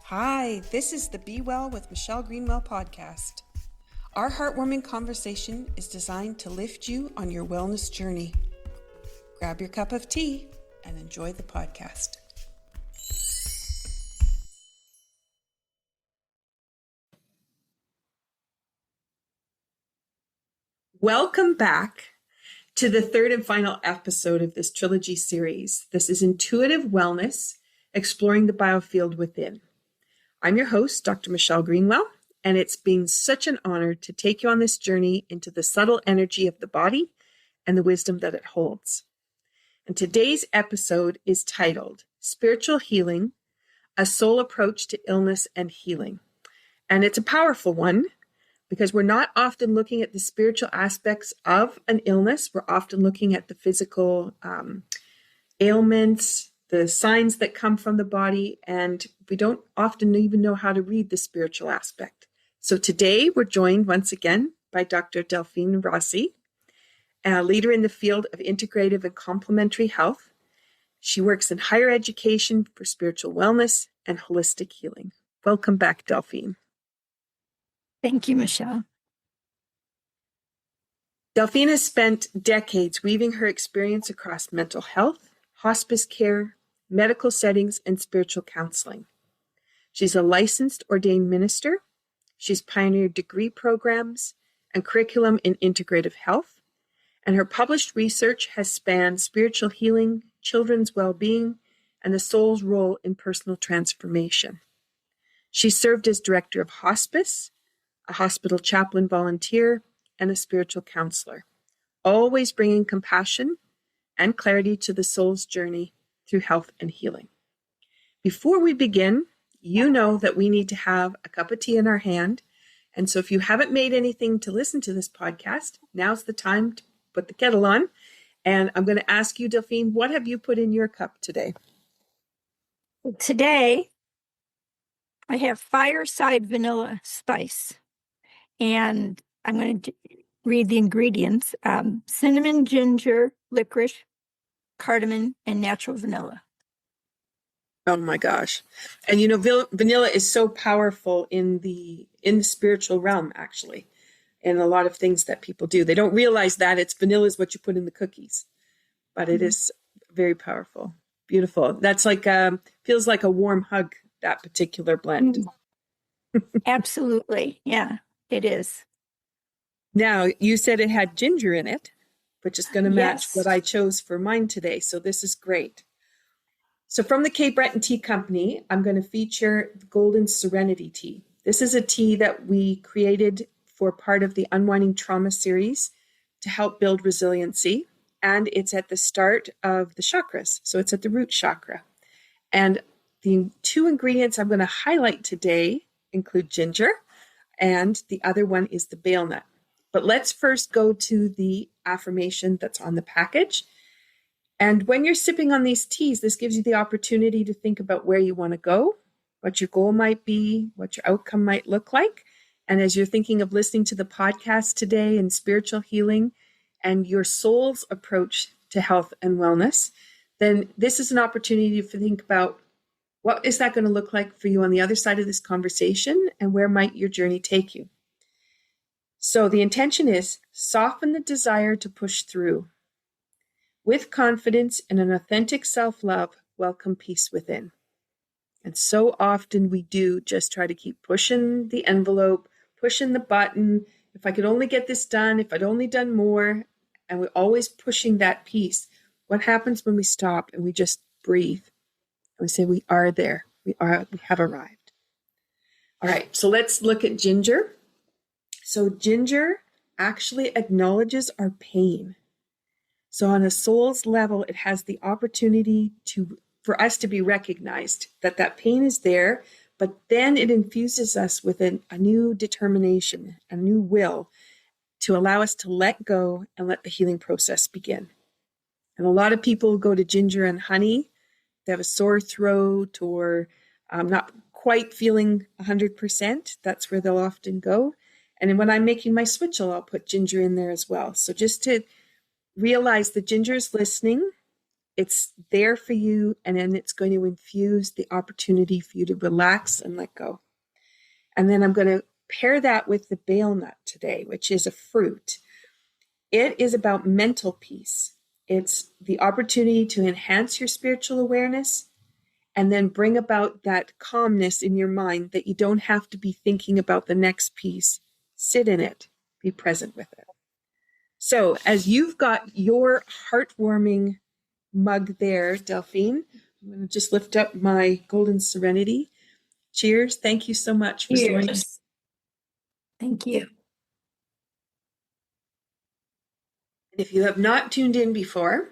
Hi, this is the Be Well with Michelle Greenwell podcast. Our heartwarming conversation is designed to lift you on your wellness journey. Grab your cup of tea and enjoy the podcast. Welcome back to the third and final episode of this Trilogy series. This is Intuitive Wellness, Exploring the Biofield Within. I'm your host, Dr. Michelle Greenwell, and it's been such an honor to take you on this journey into the subtle energy of the body and the wisdom that it holds. And today's episode is titled Spiritual Healing, A Soul Approach to Illness and Healing. And it's a powerful one because we're not often looking at the spiritual aspects of an illness. We're often looking at the physical ailments, the signs that come from the body, and we don't often even know how to read the spiritual aspect. So today we're joined once again by Dr. Delphine Rossi, a leader in the field of integrative and complementary health. She works in higher education for spiritual wellness and holistic healing. Welcome back, Delphine. Thank you, Michelle. Delphine has spent decades weaving her experience across mental health, hospice care, medical settings, and spiritual counseling. She's a licensed ordained minister. She's pioneered degree programs and curriculum in integrative health, and her published research has spanned spiritual healing, children's well-being, and the soul's role in personal transformation. She served as director of hospice, a hospital chaplain volunteer, and a spiritual counselor, always bringing compassion and clarity to the soul's journey through health and healing. Before we begin, you know that we need to have a cup of tea in our hand. And so if you haven't made anything to listen to this podcast, now's the time to put the kettle on. And I'm going to ask you, Delphine, what have you put in your cup today? Today, I have fireside vanilla spice. And I'm going to read the ingredients. Cinnamon, ginger, licorice, cardamom, and natural vanilla. Oh my gosh. And you know, vanilla is so powerful in the spiritual realm, actually, in a lot of things that people do. They don't realize that vanilla is what you put in the cookies, but it is very powerful. Beautiful. That's like, feels like a warm hug, that particular blend. Absolutely. Yeah, it is. Now, you said it had ginger in it, which is going to match Yes. what I chose for mine today. So this is great. So from the Cape Breton Tea Company, I'm going to feature the Golden Serenity Tea. This is a tea that we created for part of the Unwinding Trauma series to help build resiliency. And it's at the start of the chakras. So it's at the root chakra. And the two ingredients I'm going to highlight today include ginger, and the other one is the bale nut. But let's first go to the affirmation that's on the package. And when you're sipping on these teas, this gives you the opportunity to think about where you want to go, what your goal might be, what your outcome might look like. And as you're thinking of listening to the podcast today and spiritual healing and your soul's approach to health and wellness, then this is an opportunity to think about what is that going to look like for you on the other side of this conversation, and where might your journey take you? So the intention is soften the desire to push through. With confidence and an authentic self-love, welcome peace within. And so often we do just try to keep pushing the envelope, pushing the button. If I could only get this done, if I'd only done more, and we're always pushing that piece. What happens when we stop and we just breathe? And we say, we are there. We have arrived. All right, so let's look at ginger. So ginger actually acknowledges our pain. So on a soul's level, it has the opportunity for us to be recognized that pain is there, but then it infuses us with a new determination, a new will to allow us to let go and let the healing process begin. And a lot of people go to ginger and honey. They have a sore throat or not quite feeling 100%. That's where they'll often go. And when I'm making my switchel, I'll put ginger in there as well. So just to realize the ginger is listening. It's there for you, and then it's going to infuse the opportunity for you to relax and let go. And then I'm going to pair that with the bale nut today, which is a fruit. It is about mental peace. It's the opportunity to enhance your spiritual awareness and then bring about that calmness in your mind that you don't have to be thinking about the next piece. Sit in it, be present with it. So as you've got your heartwarming mug there, Delphine, I'm going to just lift up my golden serenity. Cheers. Thank you so much for joining us. Thank you. If you have not tuned in before,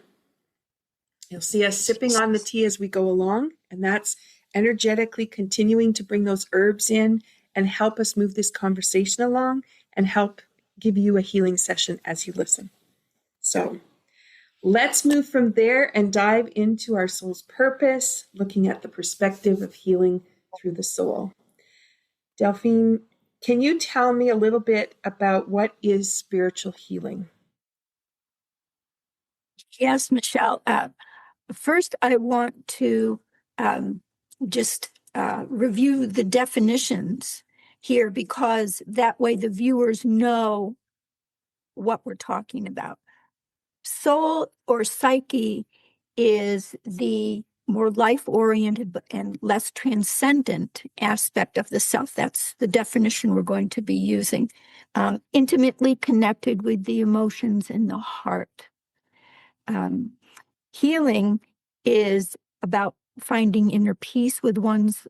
you'll see us sipping on the tea as we go along, and that's energetically continuing to bring those herbs in and help us move this conversation along and help give you a healing session as you listen. So let's move from there and dive into our soul's purpose, looking at the perspective of healing through the soul. Delphine, can you tell me a little bit about what is spiritual healing? Yes, Michelle. First, I want to just review the definitions here, because that way the viewers know what we're talking about. Soul or psyche is the more life-oriented and less transcendent aspect of the self. That's the definition we're going to be using. Intimately connected with the emotions and the heart. Healing is about finding inner peace with one's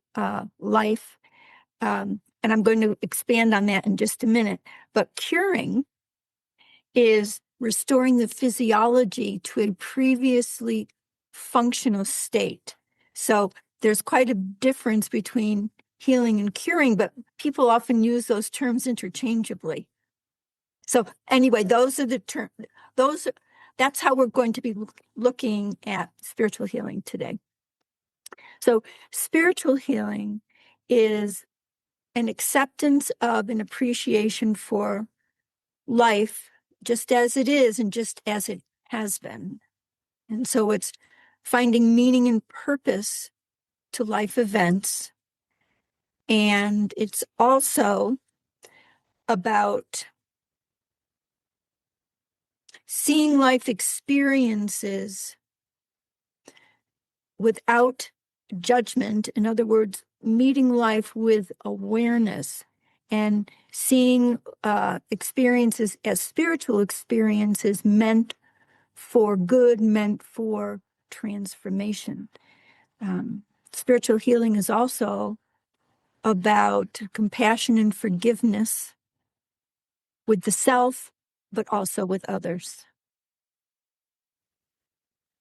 life. And I'm going to expand on that in just a minute. But curing is restoring the physiology to a previously functional state. So there's quite a difference between healing and curing, but people often use those terms interchangeably. So anyway, those are the terms. That's how we're going to be looking at spiritual healing today. So spiritual healing is an acceptance of an appreciation for life just as it is and just as it has been. And so it's finding meaning and purpose to life events. And it's also about seeing life experiences without judgment. In other words, meeting life with awareness and seeing experiences as spiritual experiences meant for good, meant for transformation. Spiritual healing is also about compassion and forgiveness with the self, but also with others.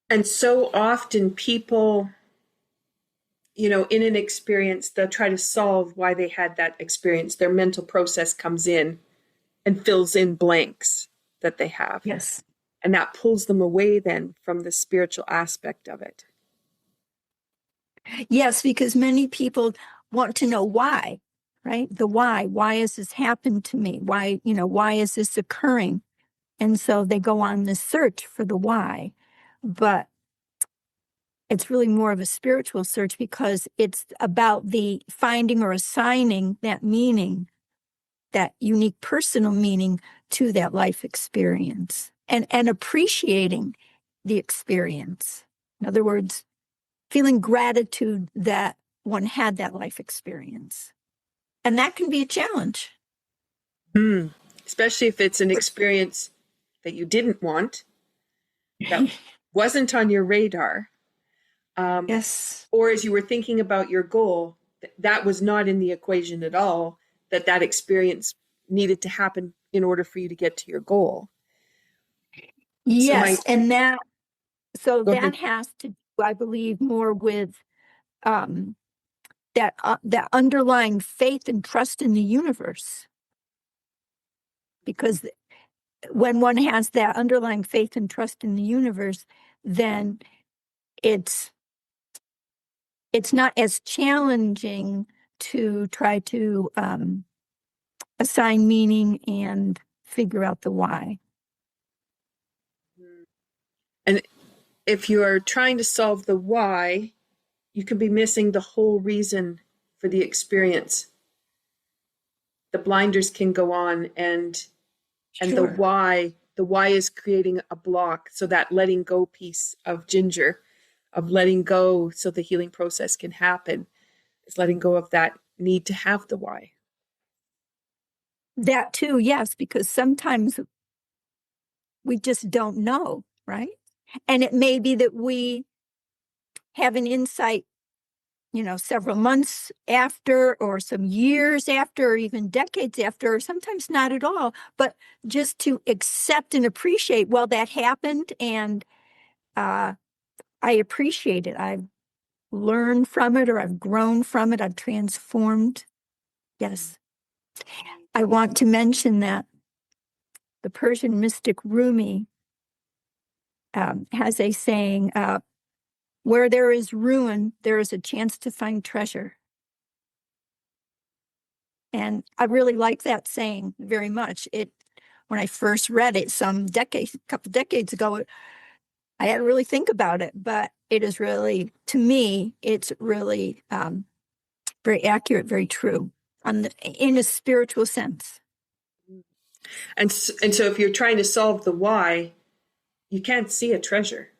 And so often people, in an experience, they'll try to solve why they had that experience. Their mental process comes in and fills in blanks that they have. Yes. And that pulls them away then from the spiritual aspect of it. Yes, because many people want to know why, right? The why. Why has this happened to me? Why is this occurring? And so they go on this search for the why. But it's really more of a spiritual search, because it's about the finding or assigning that meaning, that unique personal meaning to that life experience, and appreciating the experience. In other words, feeling gratitude that one had that life experience. And that can be a challenge. Especially if it's an experience that you didn't want, that wasn't on your radar. Yes. Or as you were thinking about your goal, that was not in the equation at all, that experience needed to happen in order for you to get to your goal. Yes. And that ahead. has to do, I believe, more with that underlying faith and trust in the universe. Because when one has that underlying faith and trust in the universe, then it's not as challenging to try to assign meaning and figure out the why. And if you're trying to solve the why, you could be missing the whole reason for the experience. The blinders can go on, and the Sure. why is creating a block. So that letting go piece of Ginger, of letting go so the healing process can happen, is letting go of that need to have the why. That too, yes, because sometimes we just don't know, right? And it may be that we have an insight, several months after, or some years after, or even decades after, or sometimes not at all, but just to accept and appreciate, well, that happened, and I appreciate it. I've learned from it, or I've grown from it. I've transformed. Yes. I want to mention that the Persian mystic Rumi has a saying, where there is ruin, there is a chance to find treasure. And I really like that saying very much. When I first read it a couple decades ago, I had to really think about it, but it is really, to me, it's really very accurate, very true in a spiritual sense. And so if you're trying to solve the why, you can't see a treasure.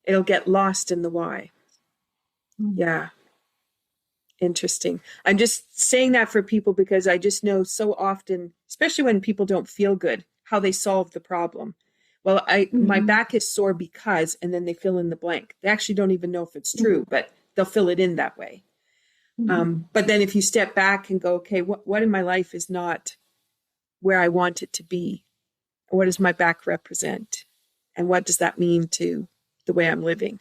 It'll get lost in the why. Yeah. Interesting. I'm just saying that for people because I just know so often, especially when people don't feel good, how they solve the problem. Well, my back is sore because, and then they fill in the blank. They actually don't even know if it's true, but they'll fill it in that way. But then if you step back and go, okay, what in my life is not where I want it to be? What does my back represent? And what does that mean to the way I'm living?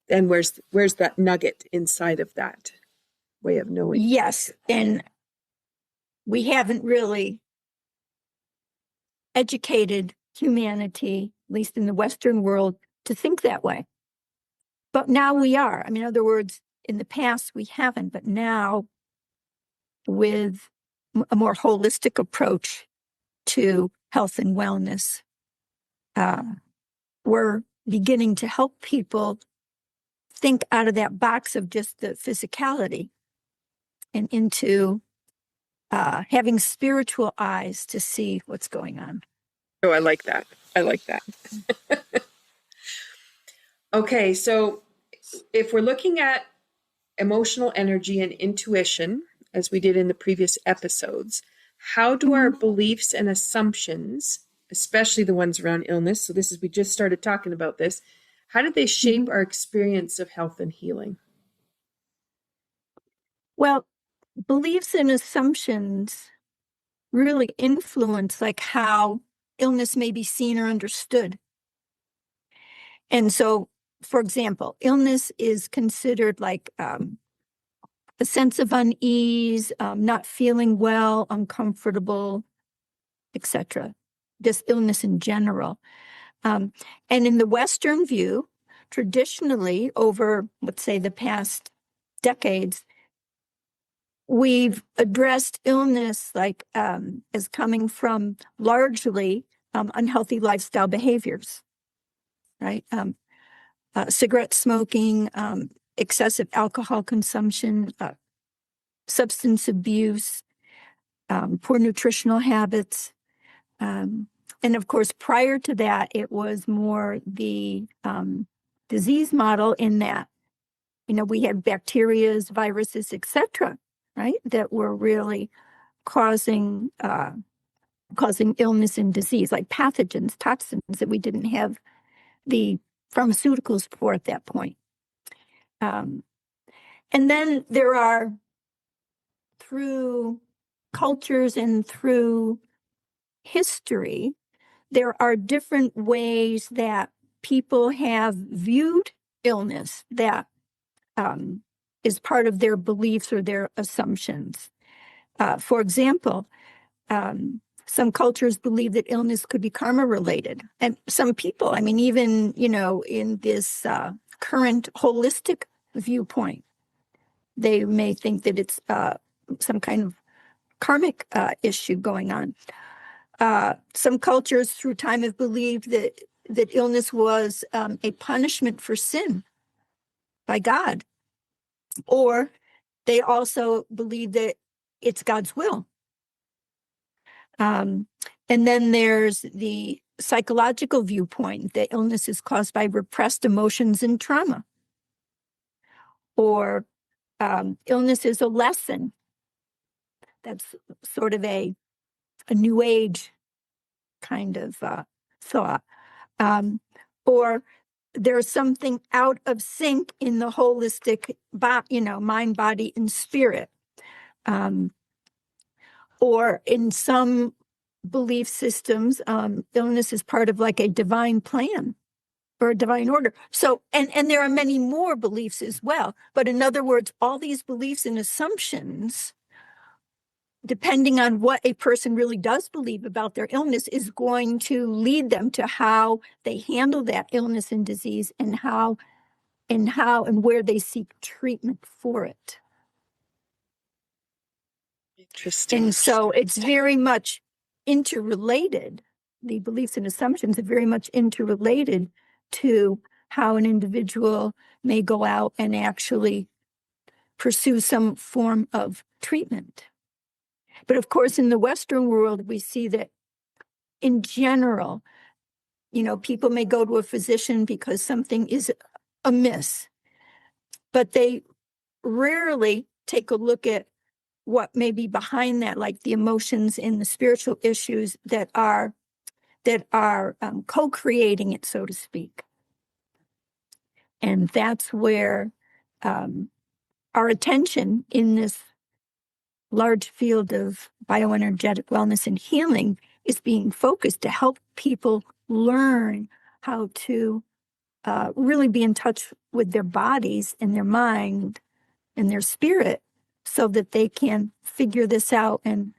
Then where's that nugget inside of that way of knowing? Yes, and we haven't really educated humanity, at least in the Western world, to think that way. But now we are. I mean, in other words, in the past we haven't, but now with a more holistic approach to health and wellness, we're beginning to help people think out of that box of just the physicality and into having spiritual eyes to see what's going on. Oh, I like that. I like that. Okay, so if we're looking at emotional energy and intuition, as we did in the previous episodes, how do our beliefs and assumptions, especially the ones around illness, so we just started talking about this, how did they shape our experience of health and healing? Well, beliefs and assumptions really influence like how illness may be seen or understood. And so, for example, illness is considered like a sense of unease, not feeling well, uncomfortable, etc. Just illness in general. And in the Western view, traditionally, over, let's say, the past decades, we've addressed illness like as coming from largely unhealthy lifestyle behaviors, right? Cigarette smoking, excessive alcohol consumption, substance abuse, poor nutritional habits. And of course, prior to that, it was more the disease model in that, we had bacteria, viruses, etc., right, that were really causing illness and disease, like pathogens, toxins that we didn't have the pharmaceuticals for at that point. And then there are, through cultures and through history, there are different ways that people have viewed illness that is part of their beliefs or their assumptions. For example, some cultures believe that illness could be karma related. And some people, I mean, even, in this current holistic viewpoint, they may think that it's some kind of karmic issue going on. Some cultures through time have believed that that illness was a punishment for sin by God, or they also believe that it's God's will. And then there's the psychological viewpoint that illness is caused by repressed emotions and trauma, or illness is a lesson. That's sort of a new age kind of thought. Or there's something out of sync in the holistic, mind, body, and spirit. Or in some belief systems, illness is part of like a divine plan or a divine order. So, and there are many more beliefs as well. But in other words, all these beliefs and assumptions, depending on what a person really does believe about their illness, is going to lead them to how they handle that illness and disease, and how and where they seek treatment for it. Interesting. And so it's very much interrelated. The beliefs and assumptions are very much interrelated to how an individual may go out and actually pursue some form of treatment. But of course, in the Western world, we see that in general, people may go to a physician because something is amiss, but they rarely take a look at what may be behind that, like the emotions and the spiritual issues that are co-creating it, so to speak. And that's where our attention in this large field of bioenergetic wellness and healing is being focused to help people learn how to really be in touch with their bodies and their mind and their spirit, so that they can figure this out and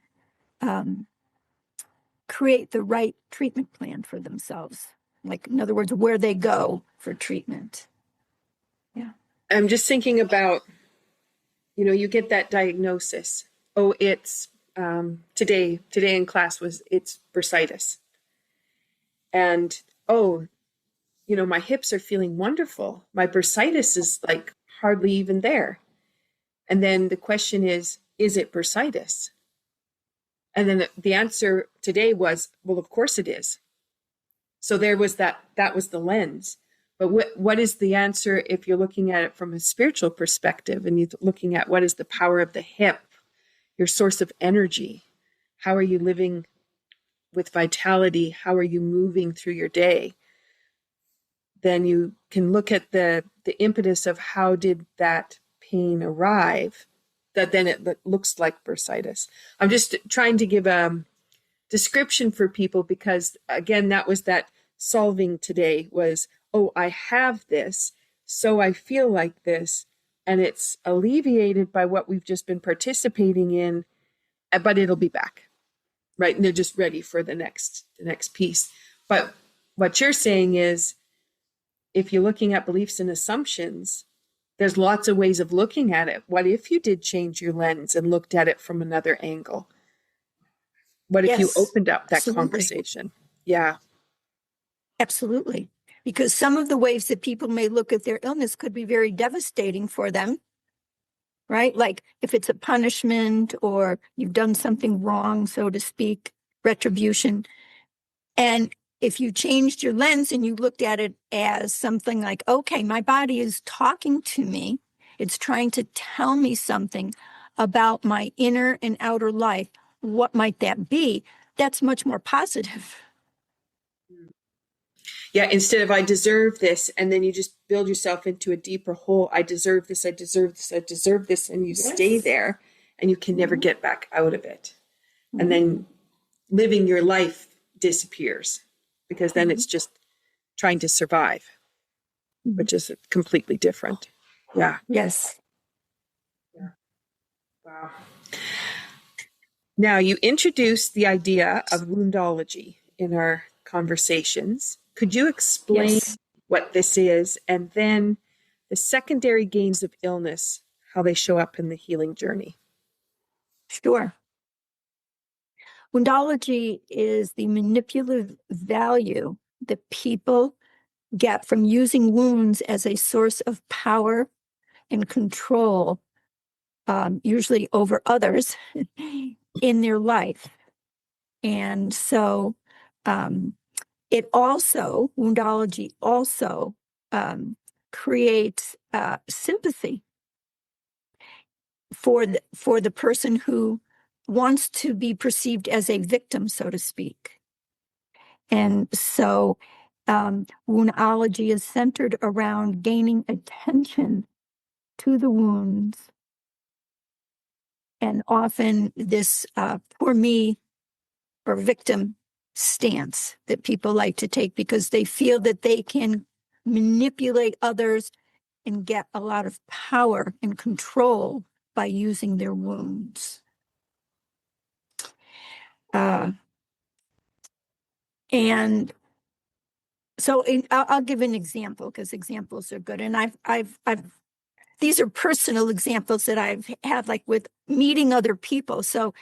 create the right treatment plan for themselves. Like, in other words, where they go for treatment. Yeah. I'm just thinking about, you get that diagnosis. Oh, it's today in class it's bursitis. And, my hips are feeling wonderful. My bursitis is like hardly even there. And then the question is it bursitis? And then the answer today was, well, of course it is. So there was that was the lens. But what is the answer if you're looking at it from a spiritual perspective, and you're looking at what is the power of the hip, your source of energy? How are you living with vitality? How are you moving through your day? Then you can look at the impetus of how did that pain arrive, that then it looks like bursitis. I'm just trying to give a description for people, because again, that was that solving today was, oh, I have this, so I feel like this, and it's alleviated by what we've just been participating in, but it'll be back, right? And they're just ready for the next piece. But what you're saying is, if you're looking at beliefs and assumptions, there's lots of ways of looking at it. What if you did change your lens and looked at it from another angle? What if you opened up that conversation? Yeah. Absolutely. Because some of the ways that people may look at their illness could be very devastating for them, right? Like if it's a punishment or you've done something wrong, so to speak, retribution. And if you changed your lens and you looked at it as something like, okay, my body is talking to me, it's trying to tell me something about my inner and outer life, what might that be? That's much more positive. Yeah, instead of I deserve this, and then you just build yourself into a deeper hole. I deserve this, I deserve this, I deserve this, and you stay there, and you can never get back out of it. And then living your life disappears, because then it's just trying to survive, which is completely different. Yeah. Yes. Yeah. Wow. Now, you introduced the idea of woundology in our conversations. Could you explain what this is, and then the secondary gains of illness, how they show up in the healing journey? Sure. Woundology is the manipulative value that people get from using wounds as a source of power and control, usually over others, in their life. And so Woundology also creates sympathy for the person who wants to be perceived as a victim, so to speak. And so Woundology is centered around gaining attention to the wounds. And often this poor me or victim stance that people like to take because they feel that they can manipulate others and get a lot of power and control by using their wounds. And so I'll give an example because examples are good. And I've these are personal examples that I've had, like with meeting other people. So,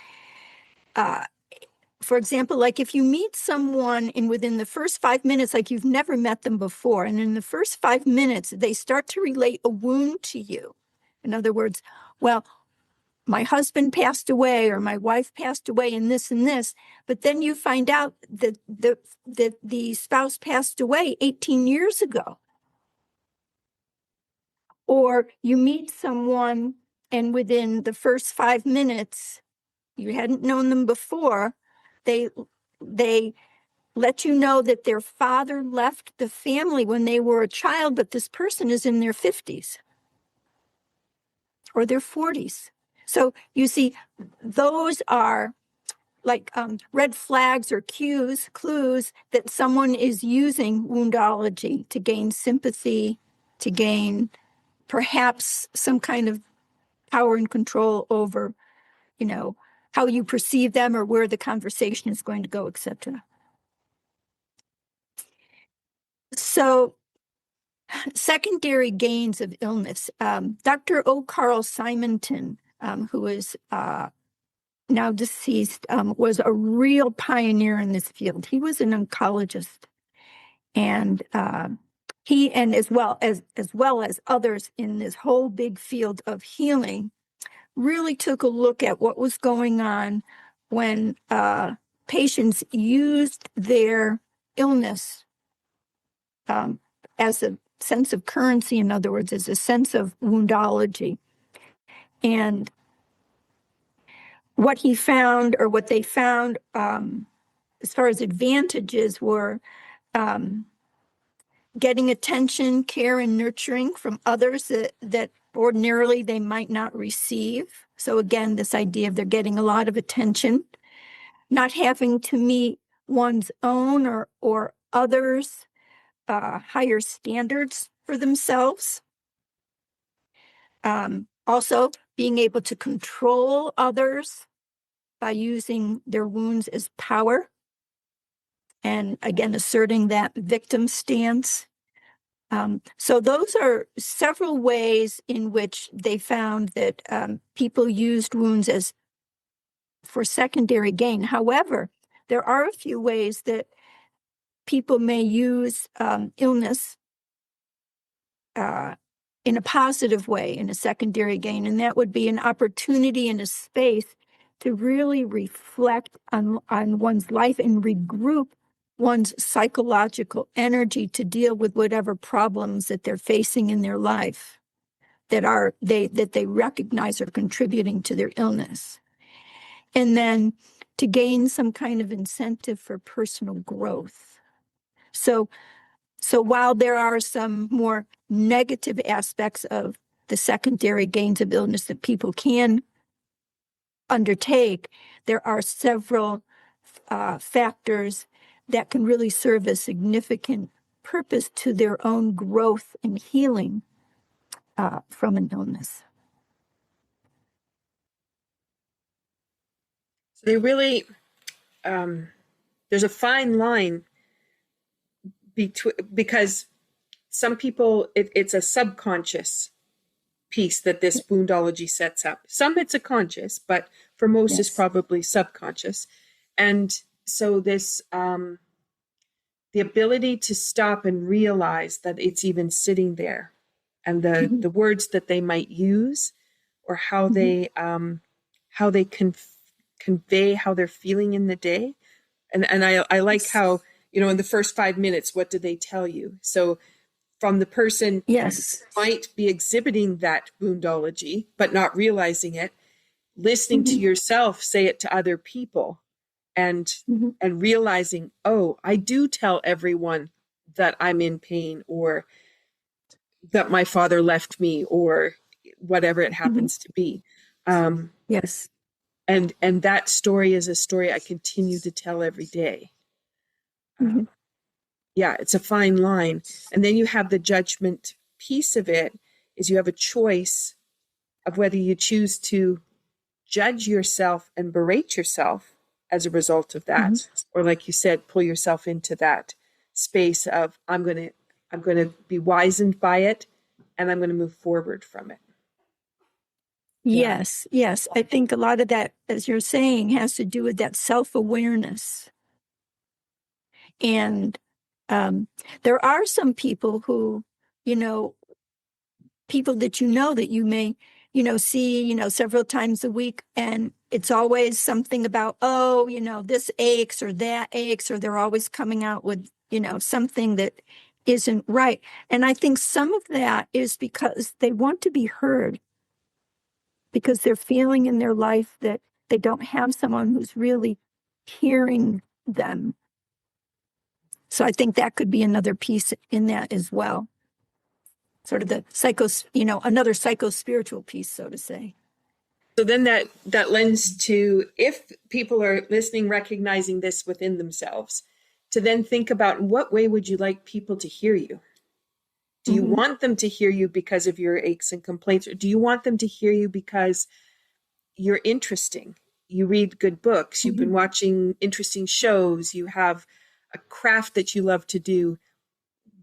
for example, like if you meet someone and within the first 5 minutes, like you've never met them before, and in the first 5 minutes, they start to relate a wound to you. In other words, well, my husband passed away or my wife passed away and this, but then you find out that the spouse passed away 18 years ago. Or you meet someone and within the first 5 minutes, you hadn't known them before, they let you know that their father left the family when they were a child, but this person is in their 50s or their 40s. So you see, those are like red flags or clues that someone is using woundology to gain sympathy, to gain perhaps some kind of power and control over, how you perceive them or where the conversation is going to go, etc. So secondary gains of illness. Dr. O. Carl Simonton, who is now deceased, was a real pioneer in this field. He was an oncologist, and he, and as well as others in this whole big field of healing, really took a look at what was going on when patients used their illness as a sense of currency, in other words, as a sense of woundology. And what he found, or what they found, as far as advantages, were getting attention, care, and nurturing from others that ordinarily they might not receive. So again, this idea of they're getting a lot of attention, not having to meet one's own or others' higher standards for themselves. Also, being able to control others by using their wounds as power. And again, asserting that victim stance. So those are several ways in which they found that people used wounds as for secondary gain. However, there are a few ways that people may use illness in a positive way, in a secondary gain, and that would be an opportunity and a space to really reflect on one's life and regroup one's psychological energy to deal with whatever problems that they're facing in their life that they recognize are contributing to their illness. And then to gain some kind of incentive for personal growth. So while there are some more negative aspects of the secondary gains of illness that people can undertake, there are several factors that can really serve a significant purpose to their own growth and healing from an illness. So they really, there's a fine line between, because some people, it's a subconscious piece that this woundology sets up. Some it's a conscious, but for most it's probably subconscious. And so this, the the ability to stop and realize that it's even sitting there, and the words that they might use, or how they convey how they're feeling in the day. And I like how, in the first 5 minutes, what do they tell you? So from the person Yes. might be exhibiting that woundology, but not realizing it, listening to yourself say it to other people, and realizing, oh, I do tell everyone that I'm in pain, or that my father left me, or whatever it happens to be. Yes. And that story is a story I continue to tell every day. Yeah, it's a fine line. And then you have the judgment piece of it, is you have a choice of whether you choose to judge yourself and berate yourself as a result of that, or, like you said, pull yourself into that space of, I'm going to be wizened by it, and I'm going to move forward from it. Yes, yes. I think a lot of that, as you're saying, has to do with that self-awareness. And there are some people who, people that that you may, see, several times a week, and it's always something about, oh, this aches or that aches, or they're always coming out with, something that isn't right. And I think some of that is because they want to be heard, because they're feeling in their life that they don't have someone who's really hearing them. So I think that could be another piece in that as well. Sort of the another psycho-spiritual piece, so to say. So then that lends to, if people are listening, recognizing this within themselves, to then think about, in what way would you like people to hear you? Do you want them to hear you because of your aches and complaints, or do you want them to hear you because you're interesting? You read good books, you've been watching interesting shows, you have a craft that you love to do.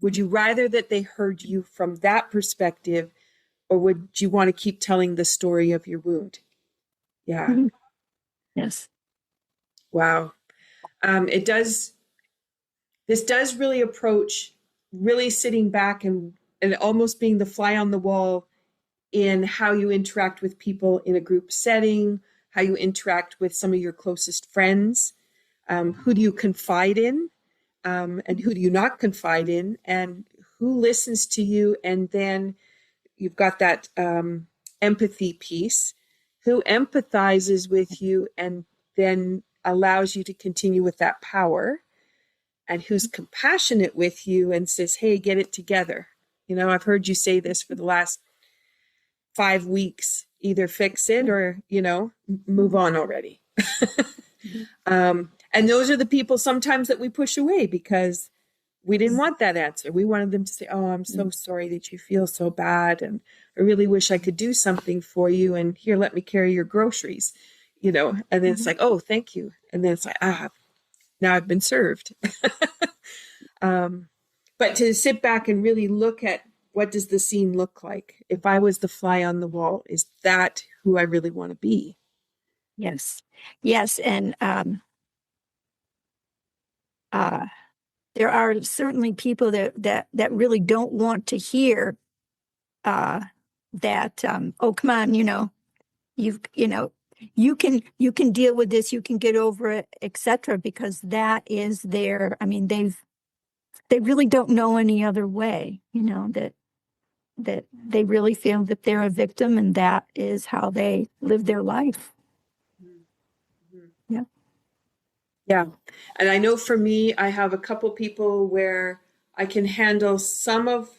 Would you rather that they heard you from that perspective, or would you want to keep telling the story of your wound? Yeah. Yes. Wow. This does really approach really sitting back and almost being the fly on the wall in how you interact with people in a group setting, how you interact with some of your closest friends, who do you confide in, and who do you not confide in, and who listens to you. And then you've got that empathy piece, who empathizes with you and then allows you to continue with that power, and who's compassionate with you and says, hey, get it together. I've heard you say this for the last 5 weeks, either fix it or, move on already. And those are the people sometimes that we push away because we didn't want that answer. We wanted them to say, oh, I'm so sorry that you feel so bad, and I really wish I could do something for you, and here, let me carry your groceries, and then it's like, oh, thank you. And then it's like, now I've been served. But to sit back and really look at, what does the scene look like? If I was the fly on the wall, is that who I really want to be? Yes. Yes. And there are certainly people that really don't want to hear that, oh, come on, you can deal with this, you can get over it, etc., because that is their, they really don't know any other way, that they really feel that they're a victim, and that is how they live their life. Yeah. Yeah. And I know for me, I have a couple people where I can handle some of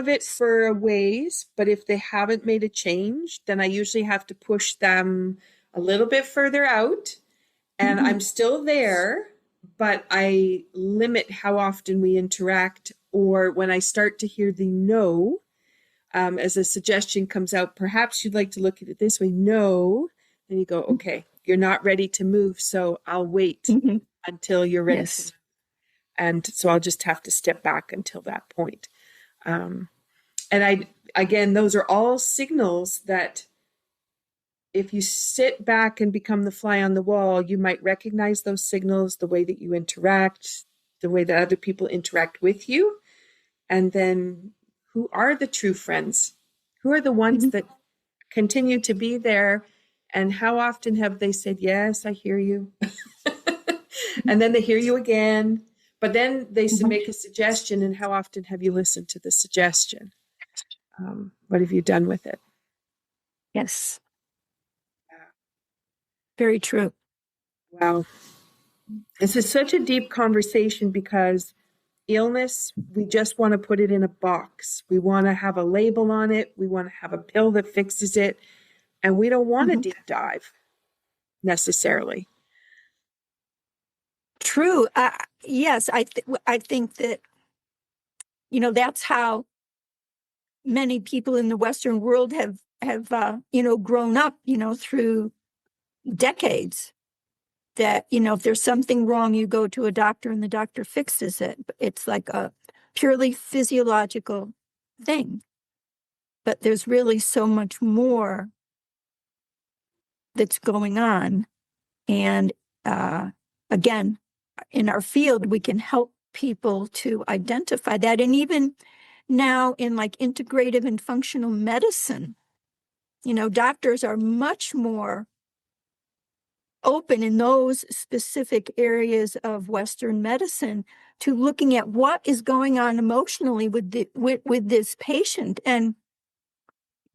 it for a ways, but if they haven't made a change, then I usually have to push them a little bit further out. And I'm still there, but I limit how often we interact, or when I start to hear the no, as a suggestion comes out, perhaps you'd like to look at it this way, no, then you go, okay, you're not ready to move, so I'll wait until you're ready. Yes. And so I'll just have to step back until that point. And again, those are all signals that if you sit back and become the fly on the wall, you might recognize those signals, the way that you interact, the way that other people interact with you, and then who are the true friends? Who are the ones that continue to be there? And how often have they said, yes, I hear you? And then they hear you again. But then they make a suggestion, and how often have you listened to the suggestion? What have you done with it? Yes. Very true. Wow. This is such a deep conversation because illness, we just want to put it in a box. We want to have a label on it. We want to have a pill that fixes it. And we don't want a deep dive necessarily. True. Yes, I think that, that's how many people in the Western world have grown up, through decades. That, if there's something wrong, you go to a doctor and the doctor fixes it. It's like a purely physiological thing. But there's really so much more that's going on. And again, in our field, we can help people to identify that. And even now in like integrative and functional medicine, doctors are much more open in those specific areas of Western medicine to looking at what is going on emotionally with this patient. And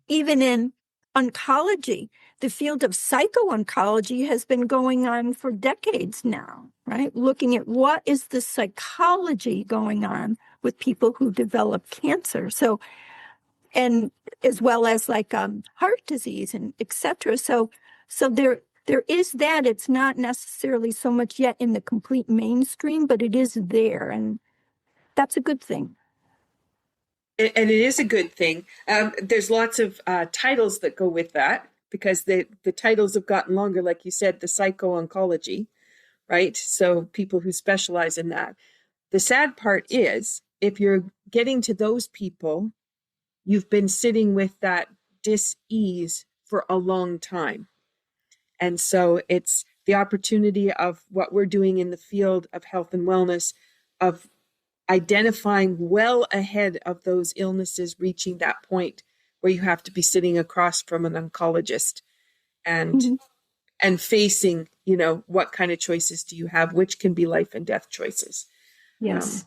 even in oncology, the field of psycho-oncology has been going on for decades now, right? Looking at what is the psychology going on with people who develop cancer. So, and as well as like heart disease and et cetera. So there is that. It's not necessarily so much yet in the complete mainstream, but it is there. And that's a good thing. And it is a good thing. There's lots of titles that go with that because the titles have gotten longer, like you said, the psycho-oncology, right? So people who specialize in that. The sad part is if you're getting to those people, you've been sitting with that dis-ease for a long time. And so it's the opportunity of what we're doing in the field of health and wellness, of identifying well ahead of those illnesses reaching that point where you have to be sitting across from an oncologist and and facing, what kind of choices do you have, which can be life and death choices. Yes.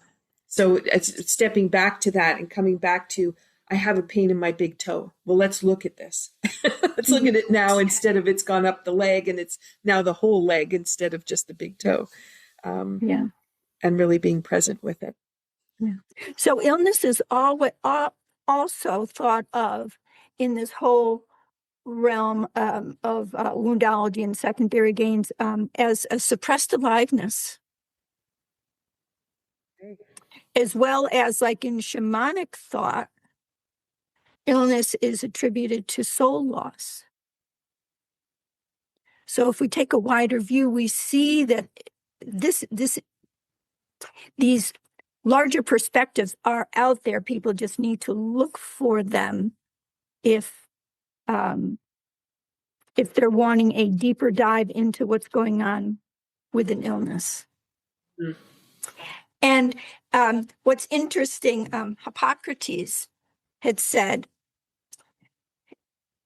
So it's stepping back to that and coming back to, I have a pain in my big toe. Well, let's look at this. Let's look at it now instead of it's gone up the leg and it's now the whole leg instead of just the big toe. Yeah. And really being present with it. Yeah. So illness is also thought of in this whole realm of woundology and secondary gains as a suppressed aliveness, as well as like in shamanic thought, illness is attributed to soul loss. So if we take a wider view, we see that these larger perspectives are out there. People just need to look for them if they're wanting a deeper dive into what's going on with an illness. Mm. And what's interesting, Hippocrates had said,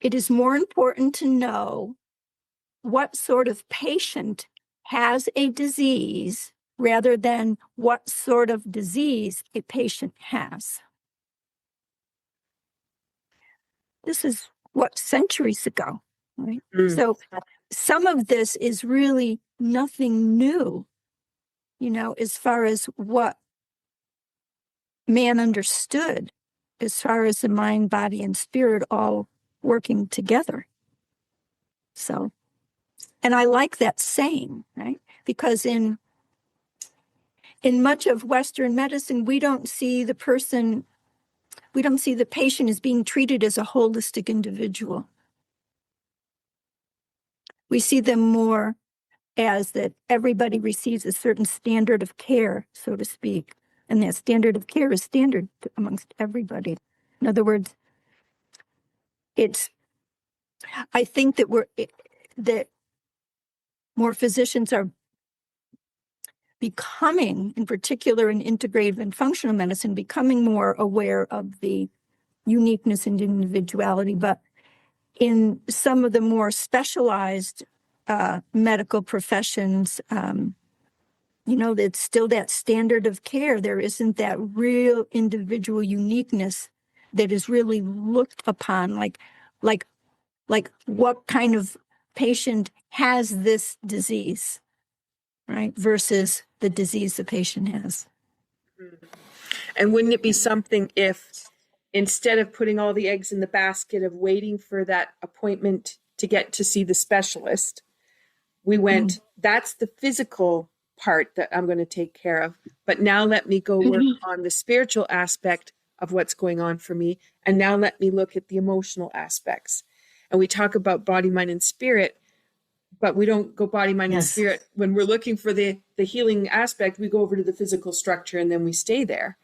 it is more important to know what sort of patient has a disease rather than what sort of disease a patient has. This is centuries ago, right? So some of this is really nothing new, as far as what man understood, as far as the mind, body, and spirit all working together. So, and I like that saying, right? Because in much of Western medicine, we don't see the patient as being treated as a holistic individual. We see them more as that everybody receives a certain standard of care, so to speak. And that standard of care is standard amongst everybody. In other words, I think that that more physicians are becoming, in particular in integrative and functional medicine, becoming more aware of the uniqueness and individuality. But in some of the more specialized medical professions, it's still that standard of care. There isn't that real individual uniqueness that is really looked upon, like what kind of patient has this disease, right? Versus the disease the patient has. And wouldn't it be something if instead of putting all the eggs in the basket of waiting for that appointment to get to see the specialist, we went, that's the physical part that I'm going to take care of. But now let me go work on the spiritual aspect of what's going on for me. And now let me look at the emotional aspects. And we talk about body, mind, and spirit, but we don't go body, mind, and spirit. When we're looking for the healing aspect, we go over to the physical structure and then we stay there.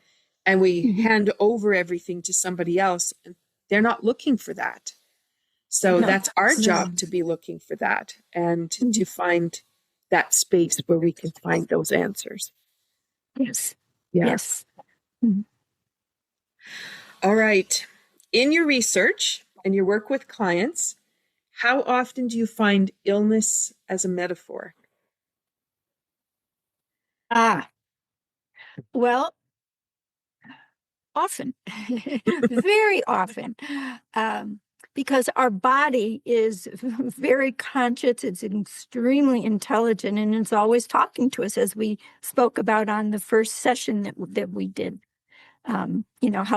And we hand over everything to somebody else. And they're not looking for that. So that's our job, to be looking for that and to find that space where we can find those answers. Yes. Yeah. Yes. All right. In your research and your work with clients, how often do you find illness as a metaphor? Well, often, very often, because our body is very conscious, it's extremely intelligent, and it's always talking to us, as we spoke about on the first session that we did. How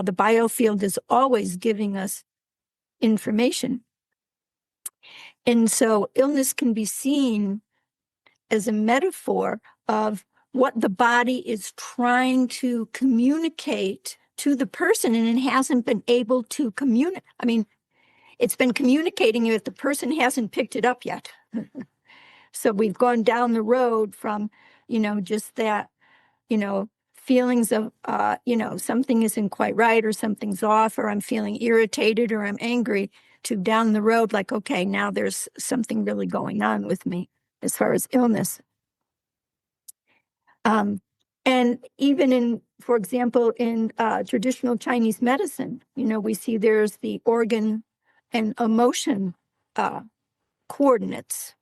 the biofield is always giving us information. And so illness can be seen as a metaphor of what the body is trying to communicate to the person, and it hasn't been able to communicate. I mean, it's been communicating it, the person hasn't picked it up yet. So we've gone down the road from, just that, feelings of, something isn't quite right, or something's off, or I'm feeling irritated, or I'm angry, to down the road, like, okay, now there's something really going on with me as far as illness. And even for example, in traditional Chinese medicine, we see there's the organ and emotion coordinates.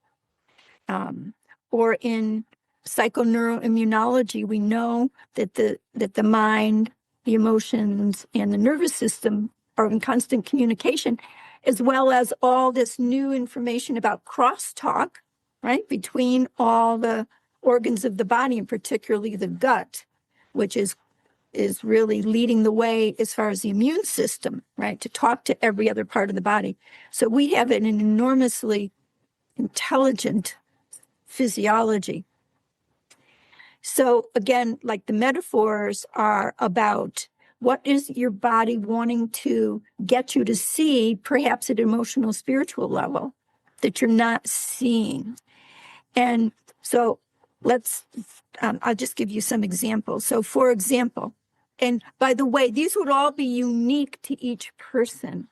Or in psychoneuroimmunology, we know that the mind, the emotions, and the nervous system are in constant communication, as well as all this new information about crosstalk, right, between all the organs of the body, and particularly the gut, which is really leading the way as far as the immune system, right, to talk to every other part of the body. So we have an enormously intelligent physiology. So again, like the metaphors are about what is your body wanting to get you to see, perhaps at an emotional, spiritual level, that you're not seeing. And so I'll just give you some examples. So for example, and by the way, these would all be unique to each person,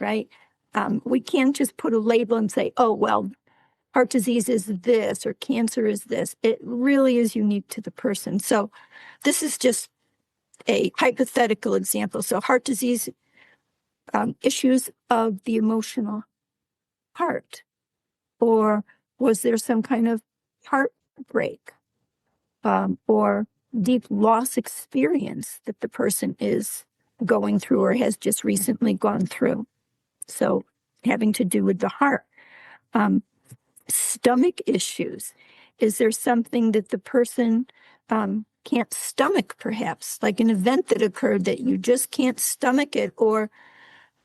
right? We can't just put a label and say, oh, well, heart disease is this, or cancer is this. It really is unique to the person. So this is just a hypothetical example. So heart disease, issues of the emotional heart, or was there some kind of heartbreak, or deep loss experience that the person is going through or has just recently gone through. So having to do with the heart. Stomach issues. Is there something that the person can't stomach, perhaps, like an event that occurred that you just can't stomach it, or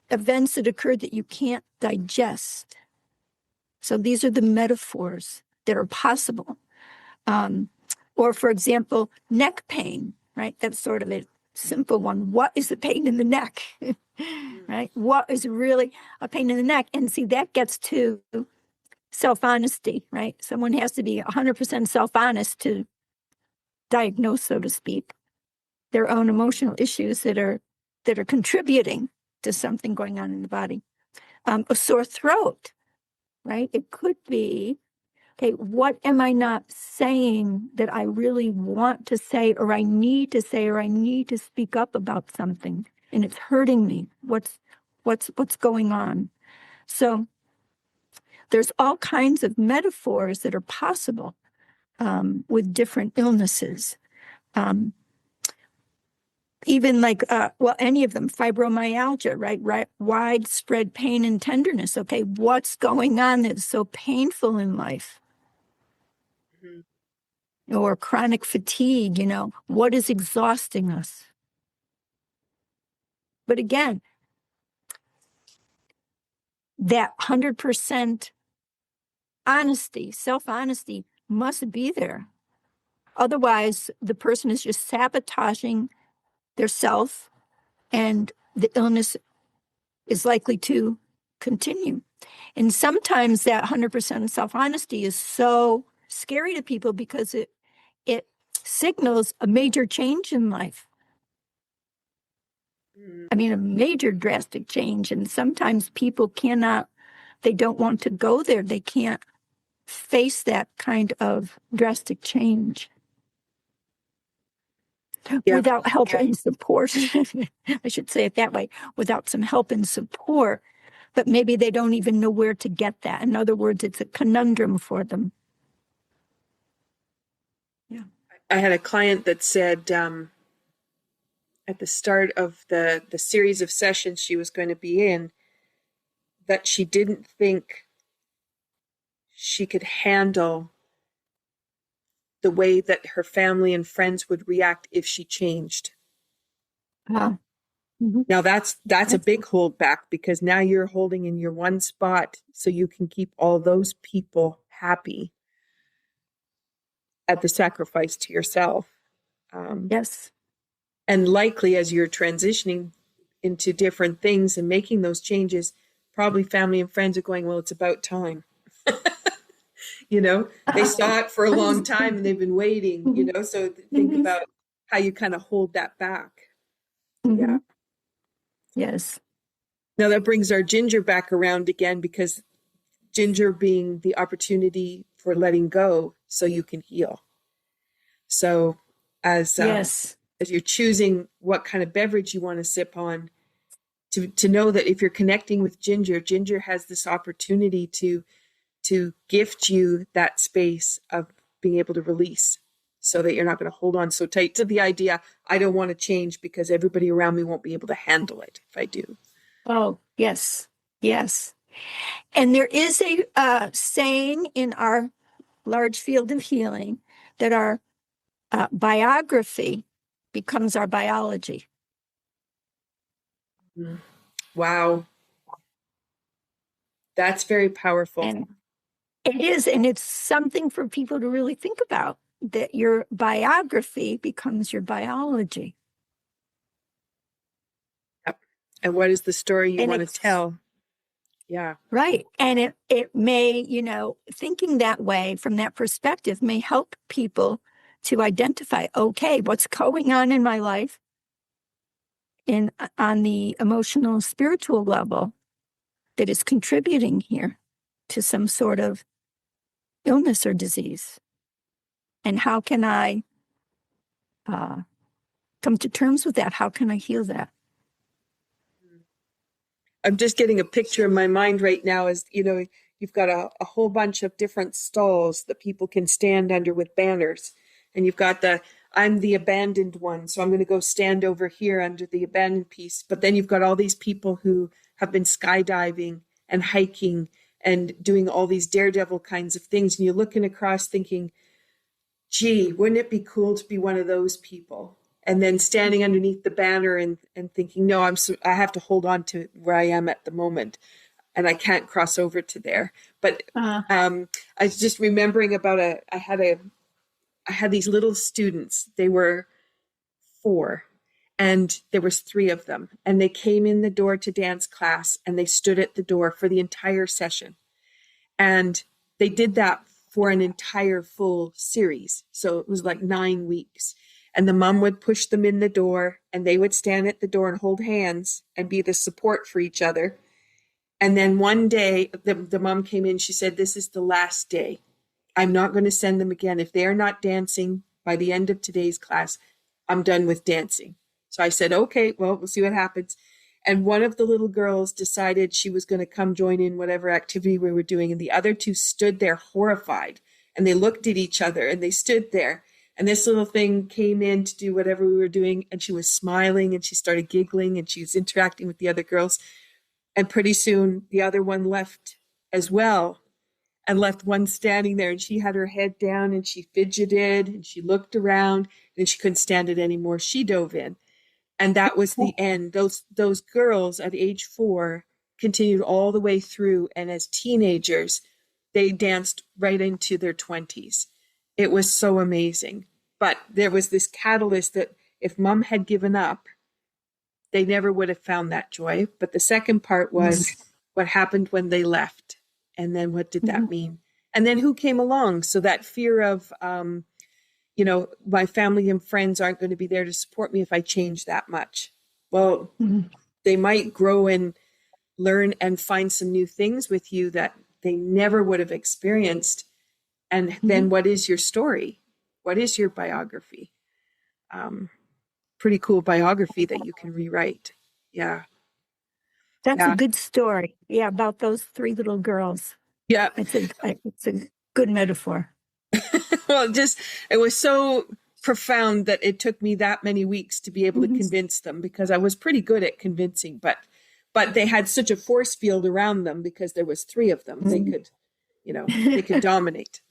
events that occurred that you can't digest? So these are the metaphors that are possible. Or, for example, neck pain, right? That's sort of a simple one. What is the pain in the neck, right? What is really a pain in the neck? And see, that gets to self-honesty, right? Someone has to be 100% self-honest to diagnose, so to speak, their own emotional issues that are contributing to something going on in the body. A sore throat, right? It could be Okay, what am I not saying that I really want to say, or I need to say, or I need to speak up about something, and it's hurting me? What's going on? So there's all kinds of metaphors that are possible with different illnesses. Even like, well, any of them, fibromyalgia, right? Widespread pain and tenderness. Okay, what's going on that's so painful in life? Or chronic fatigue, what is exhausting us? But again, that 100% honesty, self-honesty must be there. Otherwise, the person is just sabotaging their self, and the illness is likely to continue. And sometimes that 100% self-honesty is so scary to people because it signals a major change in life. I mean, a major drastic change. And sometimes people they don't want to go there. They can't face that kind of drastic change without help and support. I should say it that way, without some help and support. But maybe they don't even know where to get that. In other words, it's a conundrum for them. Yeah. I had a client that said at the start of the series of sessions she was going to be in that she didn't think she could handle the way that her family and friends would react if she changed. Now that's a big holdback, because now you're holding in your one spot so you can keep all those people happy at the sacrifice to yourself. Yes. And likely as you're transitioning into different things and making those changes, probably family and friends are going, well, it's about time. They saw it for a long time and they've been waiting, so think about how you kind of hold that back. Yeah. Yes. Now that brings our ginger back around again, because ginger being the opportunity for letting go so you can heal. So as you're choosing what kind of beverage you want to sip on, to know that if you're connecting with ginger has this opportunity to gift you that space of being able to release, so that you're not going to hold on so tight to the idea, I don't want to change because everybody around me won't be able to handle it if I do. Oh, yes. Yes. And there is a saying in our large field of healing that our biography becomes our biology. Wow. That's very powerful. And it is, and it's something for people to really think about, that your biography becomes your biology. Yep. And what is the story you want to tell? Yeah. Right. And it may, thinking that way from that perspective may help people to identify, okay, what's going on in my life on the emotional, spiritual level that is contributing here to some sort of illness or disease. And how can I come to terms with that? How can I heal that? I'm just getting a picture in my mind right now as, you've got a whole bunch of different stalls that people can stand under with banners. And you've got I'm the abandoned one, so I'm going to go stand over here under the abandoned piece. But then you've got all these people who have been skydiving and hiking and doing all these daredevil kinds of things. And you're looking across thinking, gee, wouldn't it be cool to be one of those people? And then standing underneath the banner and thinking, no, I have to hold on to where I am at the moment, and I can't cross over to there. But I was just remembering about I had these little students. They were 4, and there was 3 of them, and they came in the door to dance class, and they stood at the door for the entire session, and they did that for an entire full series. So it was like 9 weeks. And the mom would push them in the door, and they would stand at the door and hold hands and be the support for each other. And then one day the mom came in, she said, this is the last day. I'm not going to send them again. If they are not dancing by the end of today's class, I'm done with dancing. So I said, okay, well, we'll see what happens. And one of the little girls decided she was going to come join in whatever activity we were doing. And the other two stood there horrified. And they looked at each other and they stood there. And this little thing came in to do whatever we were doing. And she was smiling and she started giggling and she was interacting with the other girls. And pretty soon the other one left as well, and left one standing there, and she had her head down and she fidgeted and she looked around and she couldn't stand it anymore. She dove in, and that was the end. Those girls at age 4 continued all the way through, and as teenagers they danced right into their 20s. It was so amazing. But there was this catalyst that if mom had given up, they never would have found that joy. But the second part was what happened when they left. And then what did that mean? And then who came along? So that fear of, my family and friends aren't going to be there to support me if I change that much. Well, they might grow and learn and find some new things with you that they never would have experienced. And then what is your story? What is your biography? Pretty cool biography that you can rewrite. Yeah. That's a good story. Yeah, about those 3 little girls. Yeah. It's a good metaphor. Well, it was so profound that it took me that many weeks to be able to convince them, because I was pretty good at convincing, but they had such a force field around them because there was 3 of them. They could, they could dominate.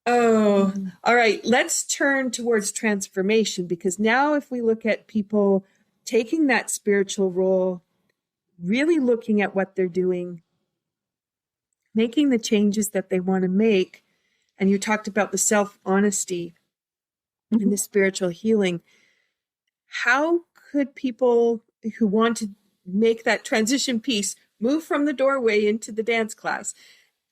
Oh, all right. Let's turn towards transformation, because now if we look at people taking that spiritual role, really looking at what they're doing, making the changes that they want to make, and you talked about the self-honesty and the spiritual healing, how could people who want to make that transition piece move from the doorway into the dance class?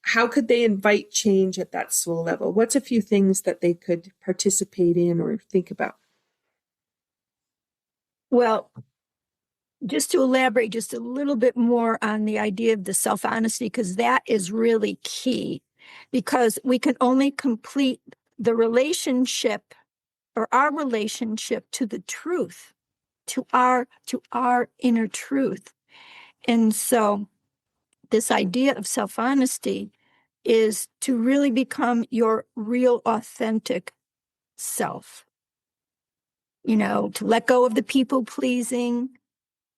How could they invite change at that soul level? What's a few things that they could participate in or think about? Well, just to elaborate just a little bit more on the idea of the self-honesty, because that is really key, because we can only complete the relationship or our relationship to the truth, to our inner truth. And so this idea of self-honesty is to really become your real, authentic self. To let go of the people pleasing,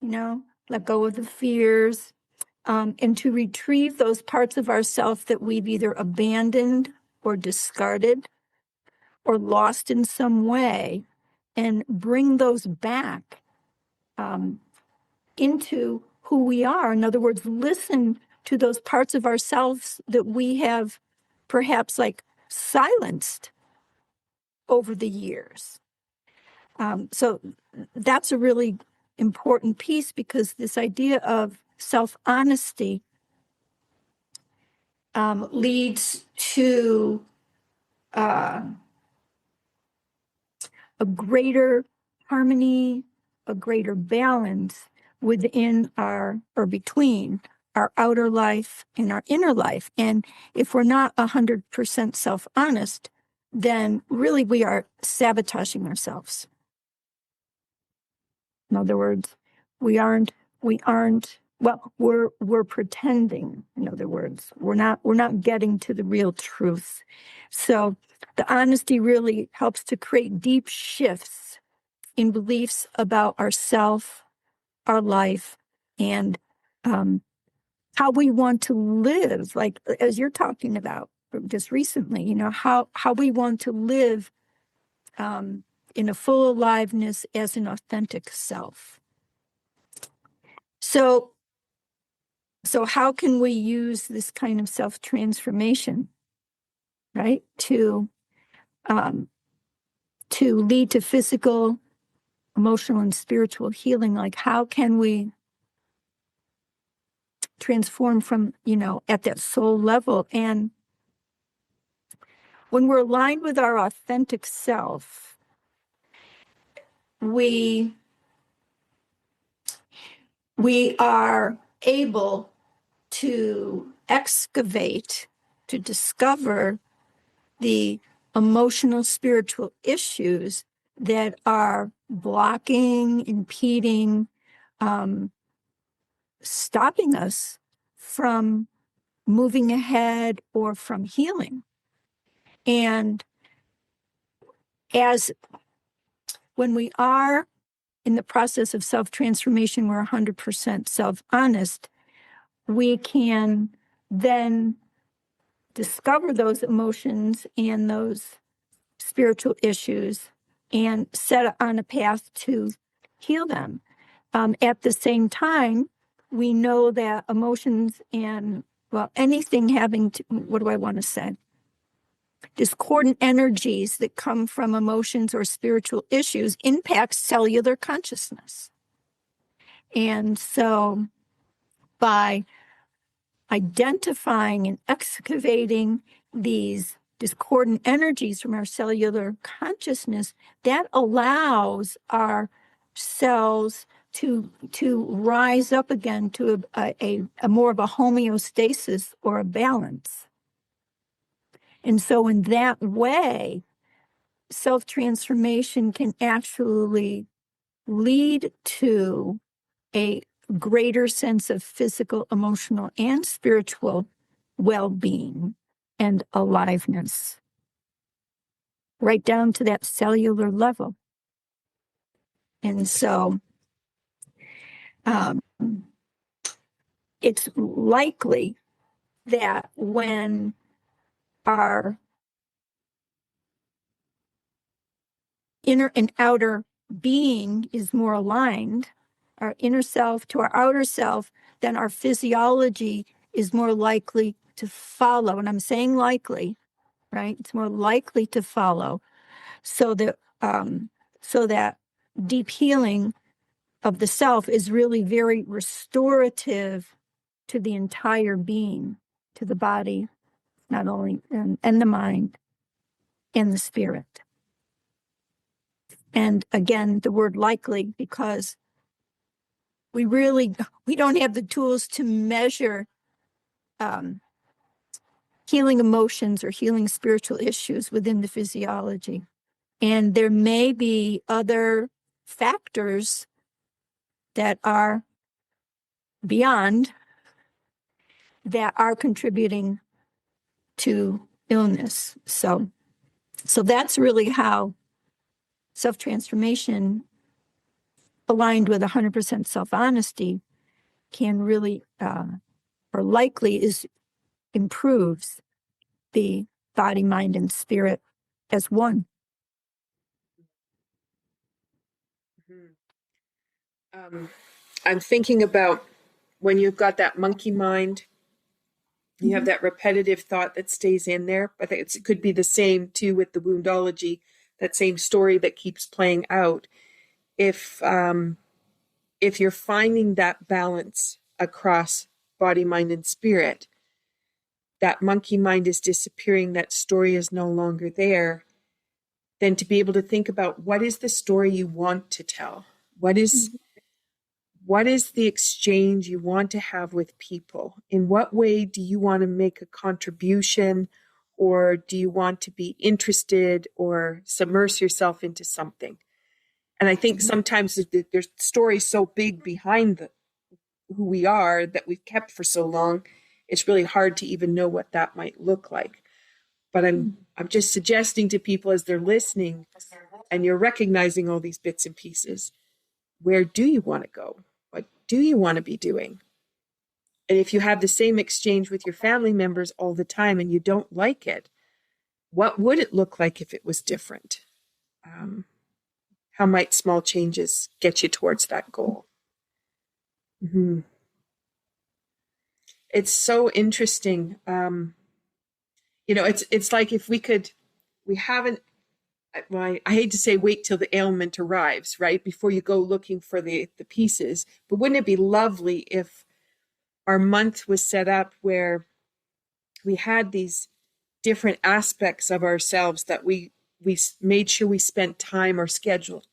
let go of the fears, and to retrieve those parts of ourself that we've either abandoned or discarded or lost in some way, and bring those back into who we are. In other words, listen to those parts of ourselves that we have perhaps silenced over the years. So that's a really important piece, because this idea of self-honesty leads to a greater harmony, a greater balance within or between our outer life and our inner life. And if we're not 100% self-honest, then really we are sabotaging ourselves. In other words, we're pretending. In other words, we're not getting to the real truth. So the honesty really helps to create deep shifts in beliefs about ourself, our life, and how we want to live, like as you're talking about just recently, how we want to live in a full aliveness as an authentic self. So how can we use this kind of self-transformation, right, to lead to physical, emotional, and spiritual healing? Like, how can we transform from, at that soul level? And when we're aligned with our authentic self, we are able to excavate, to discover the emotional, spiritual issues that are blocking, impeding, stopping us from moving ahead or from healing. And as when we are in the process of self-transformation, we're 100% self-honest, we can then discover those emotions and those spiritual issues and set on a path to heal them. At the same time, we know that emotions and, well, anything having to, what do I want to say? Discordant energies that come from emotions or spiritual issues impact cellular consciousness. And so by identifying and excavating these discordant energies from our cellular consciousness, that allows our cells to rise up again to a more of a homeostasis or a balance. And so in that way, self-transformation can actually lead to a greater sense of physical, emotional, and spiritual well-being and aliveness, right down to that cellular level. And so it's likely that when our inner and outer being is more aligned, our inner self to our outer self, then our physiology is more likely to follow. And I'm saying likely, right? It's more likely to follow, so that deep healing of the self is really very restorative to the entire being, to the body, not only and the mind and the spirit. And again, the word likely, because we don't have the tools to measure healing emotions or healing spiritual issues within the physiology. And there may be other factors that are beyond that are contributing to illness. So that's really how self-transformation aligned with 100% self-honesty can really, or likely improves the body, mind, and spirit as one. I'm thinking about when you've got that monkey mind, you have that repetitive thought that stays in there. I think it could be the same too with the Woundology, that same story that keeps playing out. If you're finding that balance across body, mind, and spirit, that monkey mind is disappearing, that story is no longer there, then to be able to think about what is the story you want to tell? What is the exchange you want to have with people? In what way do you want to make a contribution, or do you want to be interested or submerge yourself into something? And I think sometimes there's stories so big behind who we are that we've kept for so long, it's really hard to even know what that might look like. But I'm just suggesting to people as they're listening and you're recognizing all these bits and pieces, where do you want to go? What do you want to be doing? And if you have the same exchange with your family members all the time and you don't like it, what would it look like if it was different? How might small changes get you towards that goal? It's so interesting. It's like if we haven't, well, I hate to say wait till the ailment arrives, right? Before you go looking for the pieces. But wouldn't it be lovely if our month was set up where we had these different aspects of ourselves that we made sure we spent time or scheduled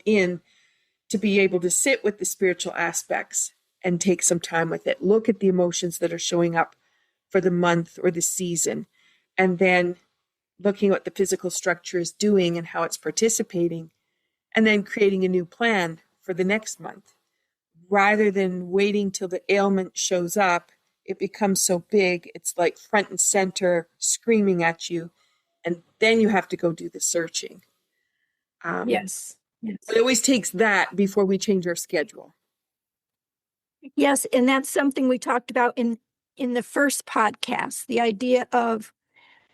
in to be able to sit with the spiritual aspects and take some time with it. Look at the emotions that are showing up for the month or the season, and then looking at what the physical structure is doing and how it's participating, and then creating a new plan for the next month. Rather than waiting till the ailment shows up, it becomes so big, it's like front and center screaming at you, and then you have to go do the searching. Yes. But it always takes that before we change our schedule. Yes, and that's something we talked about in the first podcast, the idea of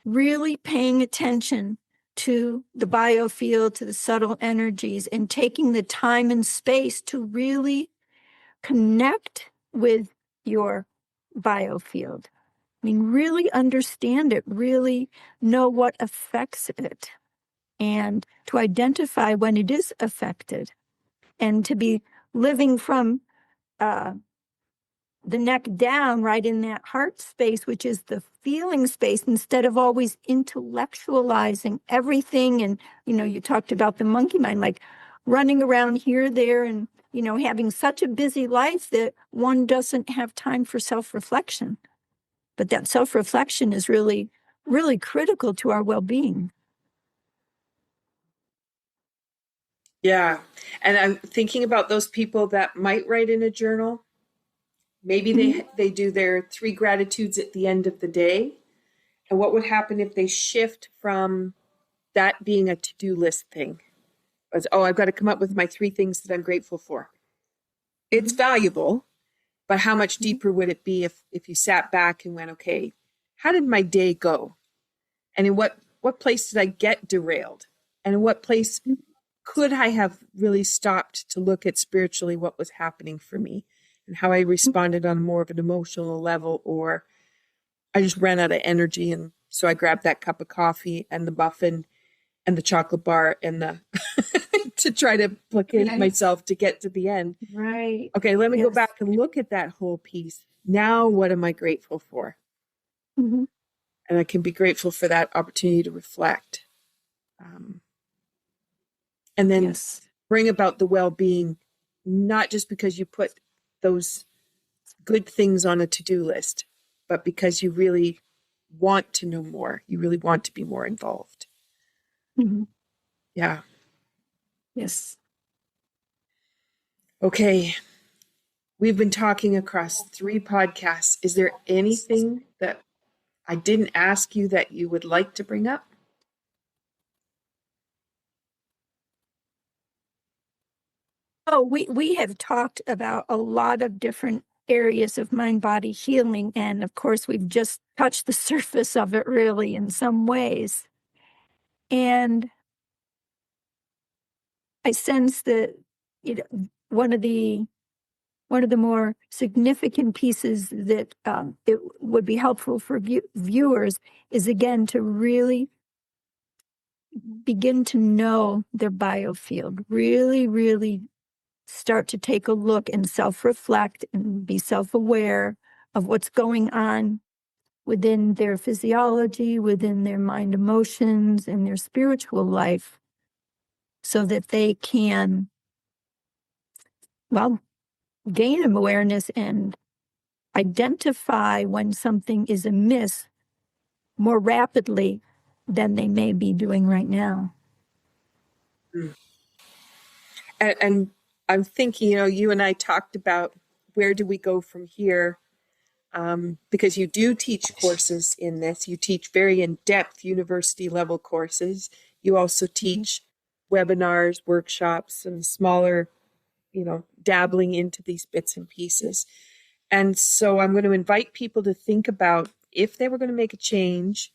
really paying attention to the biofield, to the subtle energies, and taking the time and space to really connect with your biofield. I mean, really understand it, really know what affects it, and to identify when it is affected, and to be living from the neck down, right in that heart space, which is the feeling space, instead of always intellectualizing everything. And, you talked about the monkey mind, like running around here, there, and, having such a busy life that one doesn't have time for self-reflection. But that self-reflection is really, really critical to our well-being. Yeah. And I'm thinking about those people that might write in a journal. Maybe they do their 3 gratitudes at the end of the day. And what would happen if they shift from that being a to-do list thing? As, I've got to come up with my 3 things that I'm grateful for. It's valuable, but how much deeper would it be if you sat back and went, okay, how did my day go? And in what place did I get derailed? And in what place could I have really stopped to look at spiritually what was happening for me and how I responded on more of an emotional level, or I just ran out of energy. And so I grabbed that cup of coffee and the muffin and the chocolate bar and the to try to placate myself to get to the end. Right. Okay, let me go back and look at that whole piece. Now, what am I grateful for? Mm-hmm. And I can be grateful for that opportunity to reflect. And then bring about the well-being, not just because you put those good things on a to-do list, but because you really want to know more. You really want to be more involved. Mm-hmm. Yeah. Yes. Okay. We've been talking across 3 podcasts. Is there anything that I didn't ask you that you would like to bring up? Oh, we have talked about a lot of different areas of mind-body healing, and of course, we've just touched the surface of it, really, in some ways. And I sense that one of the more significant pieces that it would be helpful for viewers is, again, to really begin to know their biofield, really, really start to take a look and self-reflect and be self-aware of what's going on within their physiology, within their mind, emotions, and their spiritual life, so that they can, well, gain awareness and identify when something is amiss more rapidly than they may be doing right now. And I'm thinking, you and I talked about where do we go from here? Because you do teach courses in this. You teach very in-depth university level courses. You also teach webinars, workshops, and smaller, dabbling into these bits and pieces. And so I'm going to invite people to think about if they were going to make a change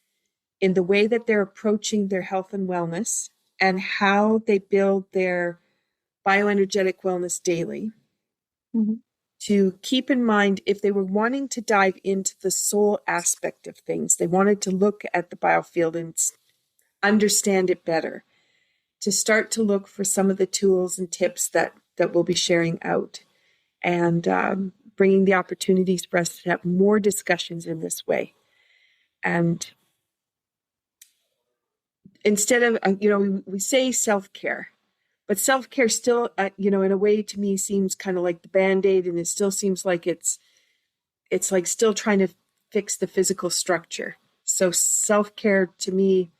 in the way that they're approaching their health and wellness and how they build their bioenergetic wellness daily. Mm-hmm. To keep in mind, if they were wanting to dive into the soul aspect of things, they wanted to look at the biofield and understand it better, to start to look for some of the tools and tips that we'll be sharing out, and bringing the opportunities for us to have more discussions in this way. And instead of, we say self-care, But self-care still, in a way to me seems kind of like the Band-Aid, and it still seems like it's like still trying to fix the physical structure. So self-care to me,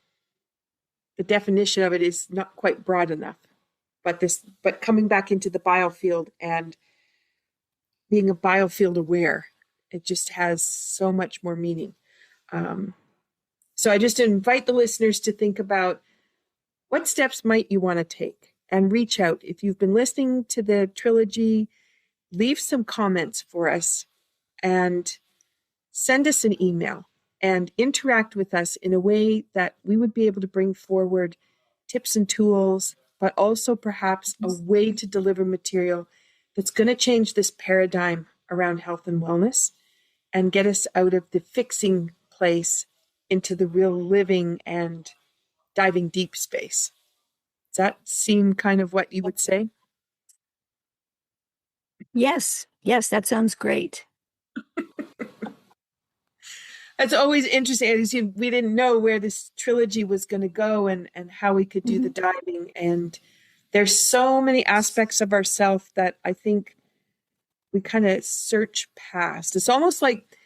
the definition of it is not quite broad enough. But coming back into the biofield and being a biofield aware, it just has so much more meaning. So I just invite the listeners to think about what steps might you want to take and reach out. If you've been listening to the trilogy, leave some comments for us and send us an email and interact with us in a way that we would be able to bring forward tips and tools, but also perhaps a way to deliver material that's going to change this paradigm around health and wellness and get us out of the fixing place into the real living and diving deep space. Does that seem kind of what you would say? Yes, that sounds great. It's always interesting. We didn't know where this trilogy was going to go and how we could do the diving. And there's so many aspects of ourself that I think we kind of search past. It's almost like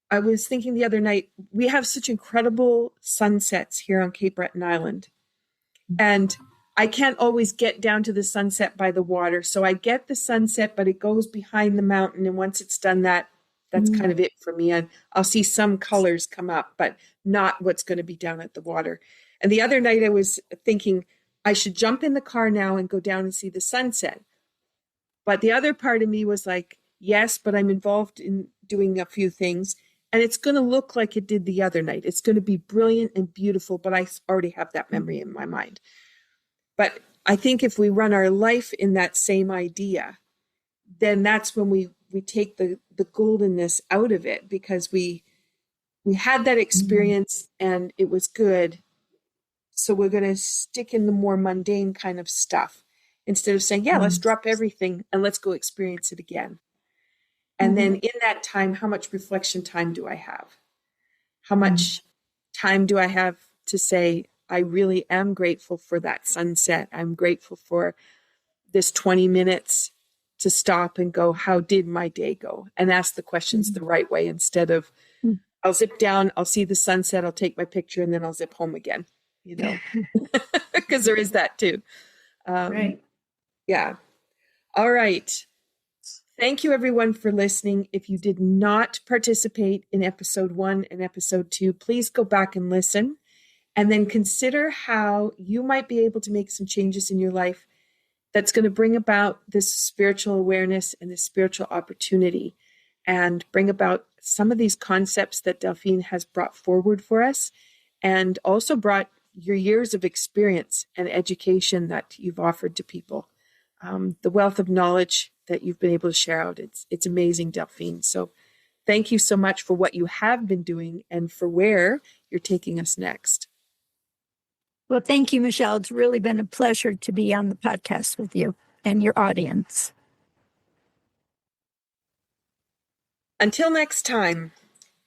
I was thinking the other night, we have such incredible sunsets here on Cape Breton Island. And I can't always get down to the sunset by the water. So I get the sunset, but it goes behind the mountain. And once it's done that's kind of it for me. And I'll see some colors come up, but not what's going to be down at the water. And the other night I was thinking I should jump in the car now and go down and see the sunset. But the other part of me was like, yes, but I'm involved in doing a few things. And it's going to look like it did the other night. It's going to be brilliant and beautiful, but I already have that memory in my mind. But I think if we run our life in that same idea, then that's when we take the goldenness out of it, because we had that experience and it was good. So we're going to stick in the more mundane kind of stuff instead of saying, let's drop everything and let's go experience it again. And then in that time, how much reflection time do I have? How much time do I have to say, I really am grateful for that sunset. I'm grateful for this 20 minutes to stop and go, how did my day go? And ask the questions the right way instead of, I'll zip down, I'll see the sunset, I'll take my picture, and then I'll zip home again, because there is that too. Right. Yeah. All right. Thank you, everyone, for listening. If you did not participate in episode 1 and episode 2, please go back and listen, and then consider how you might be able to make some changes in your life that's going to bring about this spiritual awareness and this spiritual opportunity, and bring about some of these concepts that Delphine has brought forward for us, and also brought your years of experience and education that you've offered to people. The wealth of knowledge that you've been able to share out. It's amazing, Delphine. So thank you so much for what you have been doing and for where you're taking us next. Well, thank you, Michelle. It's really been a pleasure to be on the podcast with you and your audience. Until next time,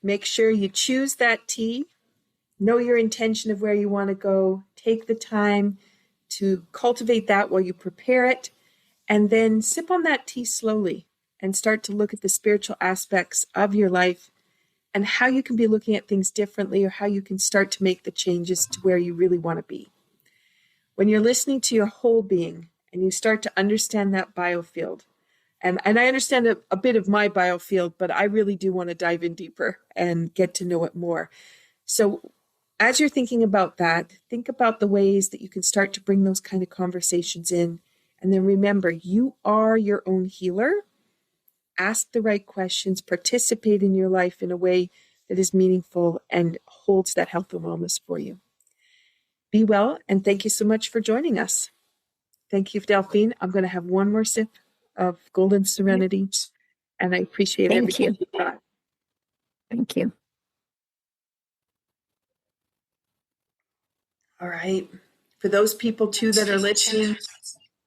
make sure you choose that tea, know your intention of where you want to go, take the time to cultivate that while you prepare it, and then sip on that tea slowly and start to look at the spiritual aspects of your life and how you can be looking at things differently, or how you can start to make the changes to where you really want to be. When you're listening to your whole being and you start to understand that biofield, and I understand a bit of my biofield, but I really do want to dive in deeper and get to know it more. So as you're thinking about that, think about the ways that you can start to bring those kind of conversations in. And then remember, you are your own healer. Ask the right questions, participate in your life in a way that is meaningful and holds that health and wellness for you. Be well, and thank you so much for joining us. Thank you, Delphine. I'm going to have one more sip of Golden Serenity, and I appreciate everything you got. Thank you. All right. For those people, too, that are listening,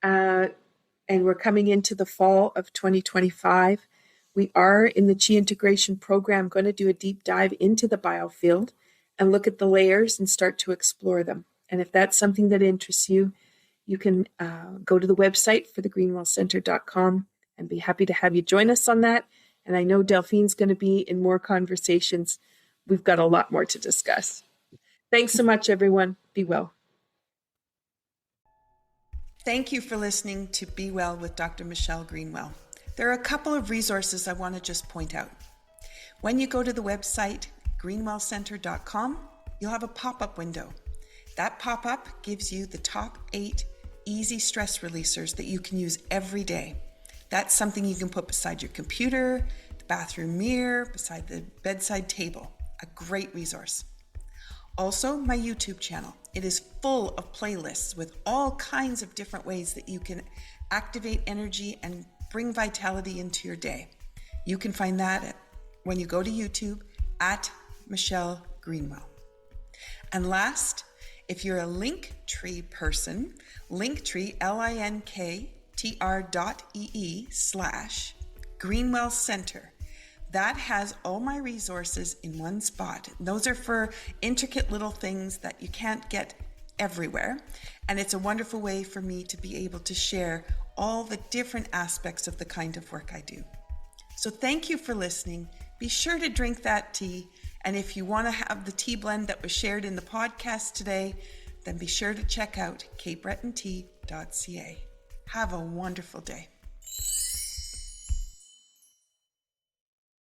and we're coming into the fall of 2025, we are in the Chi Integration Program going to do a deep dive into the biofield and look at the layers and start to explore them. And if that's something that interests you, you can go to the website for the greenwellcenter.com and be happy to have you join us on that. And I know Delphine's going to be in more conversations. We've got a lot more to discuss. Thanks so much, everyone. Be well. Thank you for listening to Be Well with Dr. Michelle Greenwell. There are a couple of resources I want to just point out. When you go to the website greenwellcenter.com, you'll have a pop-up window. That pop-up gives you the top 8 easy stress releasers that you can use every day. That's something you can put beside your computer, the bathroom mirror, beside the bedside table. A great resource. Also, my YouTube channel. It is full of playlists with all kinds of different ways that you can activate energy and bring vitality into your day. You can find that when you go to YouTube at Michelle Greenwell. And last, if you're a Linktree person, Linktree, linktr.ee/Greenwell Center. That has all my resources in one spot. Those are for intricate little things that you can't get everywhere. And it's a wonderful way for me to be able to share all the different aspects of the kind of work I do. So thank you for listening. Be sure to drink that tea. And if you want to have the tea blend that was shared in the podcast today, then be sure to check out capebretontea.ca. Have a wonderful day.